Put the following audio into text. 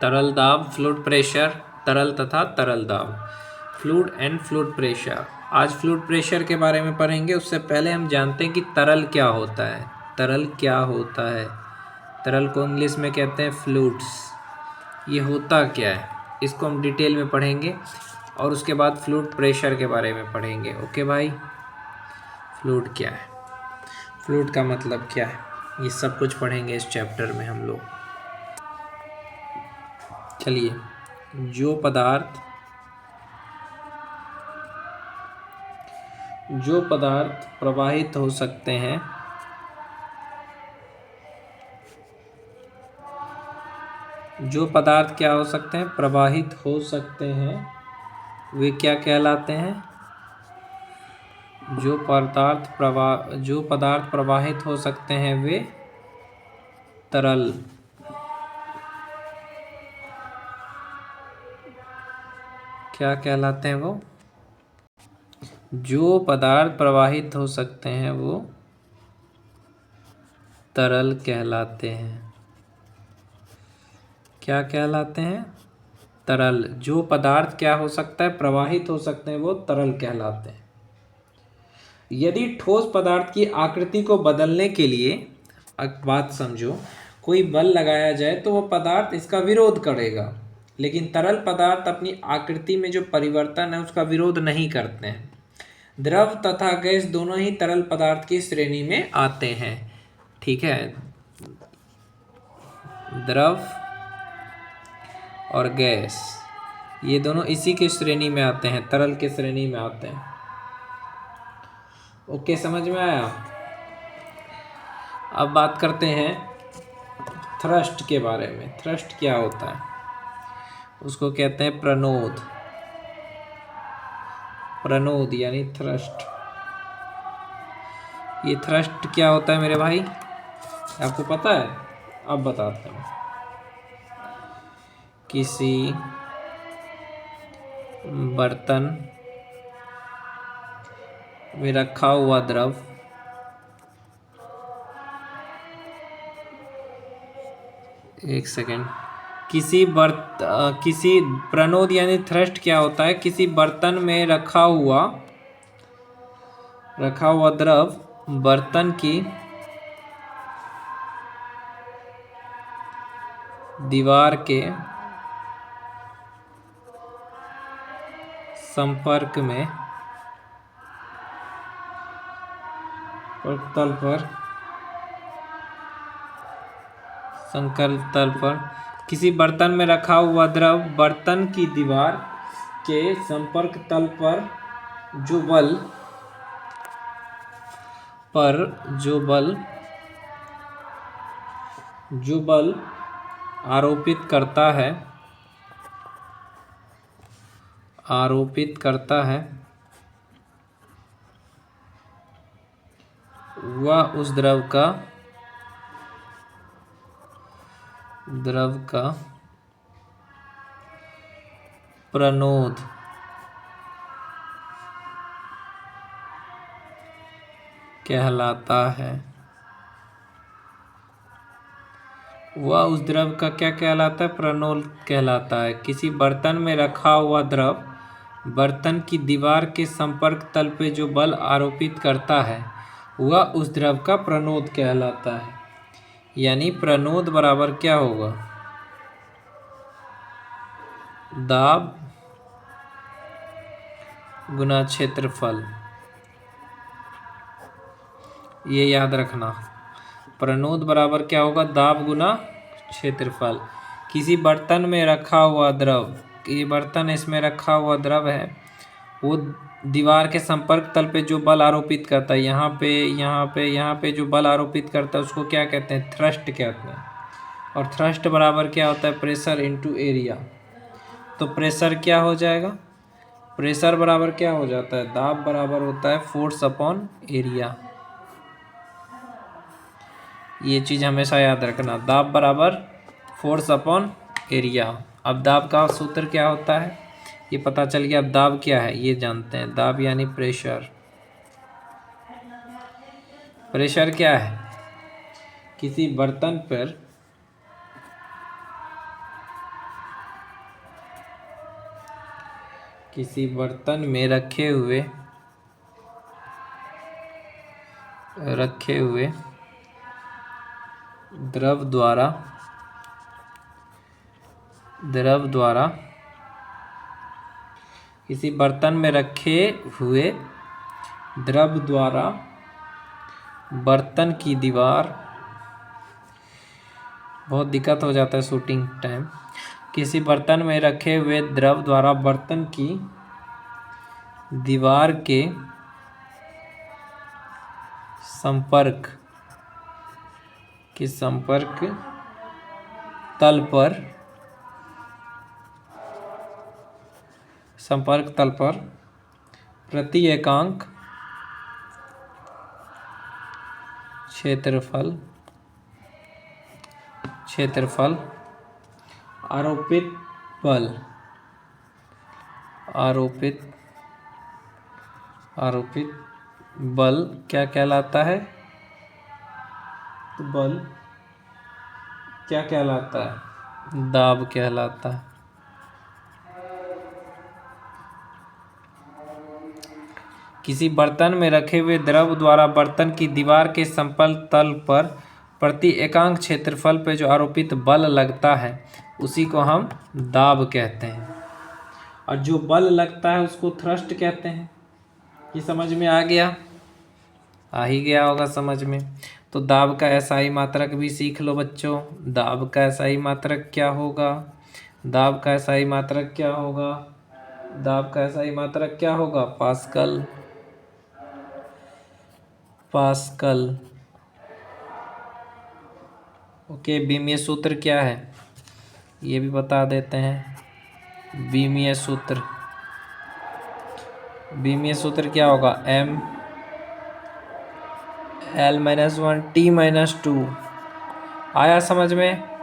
तरल दाब, fluid pressure, तरल तथा तरल दाब, फ्लूइड एंड फ्लूइड प्रेशर। आज फ्लूइड प्रेशर के बारे में पढ़ेंगे। उससे पहले हम जानते हैं कि तरल क्या होता है। तरल क्या होता है? तरल को इंग्लिश में कहते हैं फ्लूइड्स। ये होता क्या है इसको हम डिटेल में पढ़ेंगे और उसके बाद फ्लूइड प्रेशर के बारे में पढ़ेंगे। ओके भाई, फ्लूइड क्या है, फ्लूइड का मतलब क्या है, ये सब कुछ पढ़ेंगे इस चैप्टर में हम लोग। चलिए, जो पदार्थ प्रवाहित हो सकते हैं, जो पदार्थ क्या हो सकते हैं, प्रवाहित हो सकते हैं, वे क्या कहलाते हैं? जो पदार्थ प्रवाहित हो सकते हैं वे तरल। क्या कहलाते हैं वो? जो पदार्थ प्रवाहित हो सकते हैं वो तरल कहलाते हैं। क्या कहलाते हैं? तरल। जो पदार्थ क्या हो सकता है, प्रवाहित हो सकते हैं, वो तरल कहलाते हैं। यदि ठोस पदार्थ की आकृति को बदलने के लिए, एक बात समझो, कोई बल लगाया जाए तो वह पदार्थ इसका विरोध करेगा, लेकिन तरल पदार्थ अपनी आकृति में जो परिवर्तन है उसका विरोध नहीं करते हैं। द्रव तथा गैस दोनों ही तरल पदार्थ की श्रेणी में आते हैं। ठीक है, द्रव और गैस ये दोनों इसी की श्रेणी में आते हैं, तरल के श्रेणी में आते हैं। ओके, समझ में आया? अब बात करते हैं थ्रस्ट के बारे में। थ्रस्ट क्या होता है? उसको कहते हैं प्रणोद। प्रणोद यानी थ्रस्ट। ये थ्रस्ट क्या होता है मेरे भाई, आपको पता है? अब बताते हैं। किसी बर्तन में रखा हुआ द्रव एक सेकेंड, किसी प्रणोद यानी थ्रस्ट क्या होता है? किसी बर्तन में रखा हुआ द्रव बर्तन की दीवार के संपर्क में तल पर किसी बर्तन में रखा हुआ द्रव बर्तन की दीवार के संपर्क तल पर जो बल आरोपित करता है वह उस द्रव का प्रणोद कहलाता है। वह उस द्रव का क्या कहलाता है? प्रणोद कहलाता है। किसी बर्तन में रखा हुआ द्रव बर्तन की दीवार के संपर्क तल पे जो बल आरोपित करता है वह उस द्रव का प्रणोद कहलाता है। यानी प्रणोद बराबर क्या होगा? दाब गुना क्षेत्रफल। ये याद रखना, प्रणोद बराबर क्या होगा? दाब गुना क्षेत्रफल। किसी बर्तन में रखा हुआ द्रव, ये बर्तन इसमें रखा हुआ द्रव है, वो दीवार के संपर्क तल पे जो बल आरोपित करता है, यहाँ पे जो बल आरोपित करता है उसको क्या कहते हैं? थ्रस्ट कहते हैं। और थ्रस्ट बराबर क्या होता है? Pressure into area. तो प्रेशर क्या हो जाएगा? प्रेशर बराबर क्या हो जाता है? दाब बराबर होता है फोर्स अपॉन एरिया। ये चीज़ हमेशा याद रखना, दाब बराबर फोर्स अपॉन एरिया। अब दाब का सूत्र क्या होता है ये पता चल गया। अब दाब क्या है ये जानते हैं। दाब यानी प्रेशर। प्रेशर क्या है? किसी बर्तन पर किसी बर्तन में रखे हुए द्रव द्वारा किसी बर्तन में रखे हुए द्रव द्वारा बर्तन की दीवार, बहुत दिक्कत हो जाता है शूटिंग टाइम। किसी बर्तन में रखे हुए द्रव द्वारा बर्तन की दीवार के संपर्क तल पर प्रति एकांक क्षेत्रफल आरोपित बल क्या कहलाता है? तो बल क्या कहलाता है? दाब कहलाता है। किसी बर्तन में रखे हुए द्रव द्वारा बर्तन की दीवार के समतल तल पर प्रति एकांक क्षेत्रफल पे जो आरोपित बल लगता है उसी को हम दाब कहते हैं, और जो बल लगता है उसको थ्रस्ट कहते हैं। ये समझ में आ गया? आ ही गया होगा समझ में। तो दाब का एसआई मात्रक भी सीख लो बच्चों। दाब का एसआई मात्रक क्या होगा? दाब का एसआई मात्रक क्या होगा? दाब का एसआई मात्रक क्या होगा? पास्कल। ओके, बीमीय सूत्र क्या है ये भी बता देते हैं। बीमीय सूत्र क्या होगा? L-1 T-2। आया समझ में?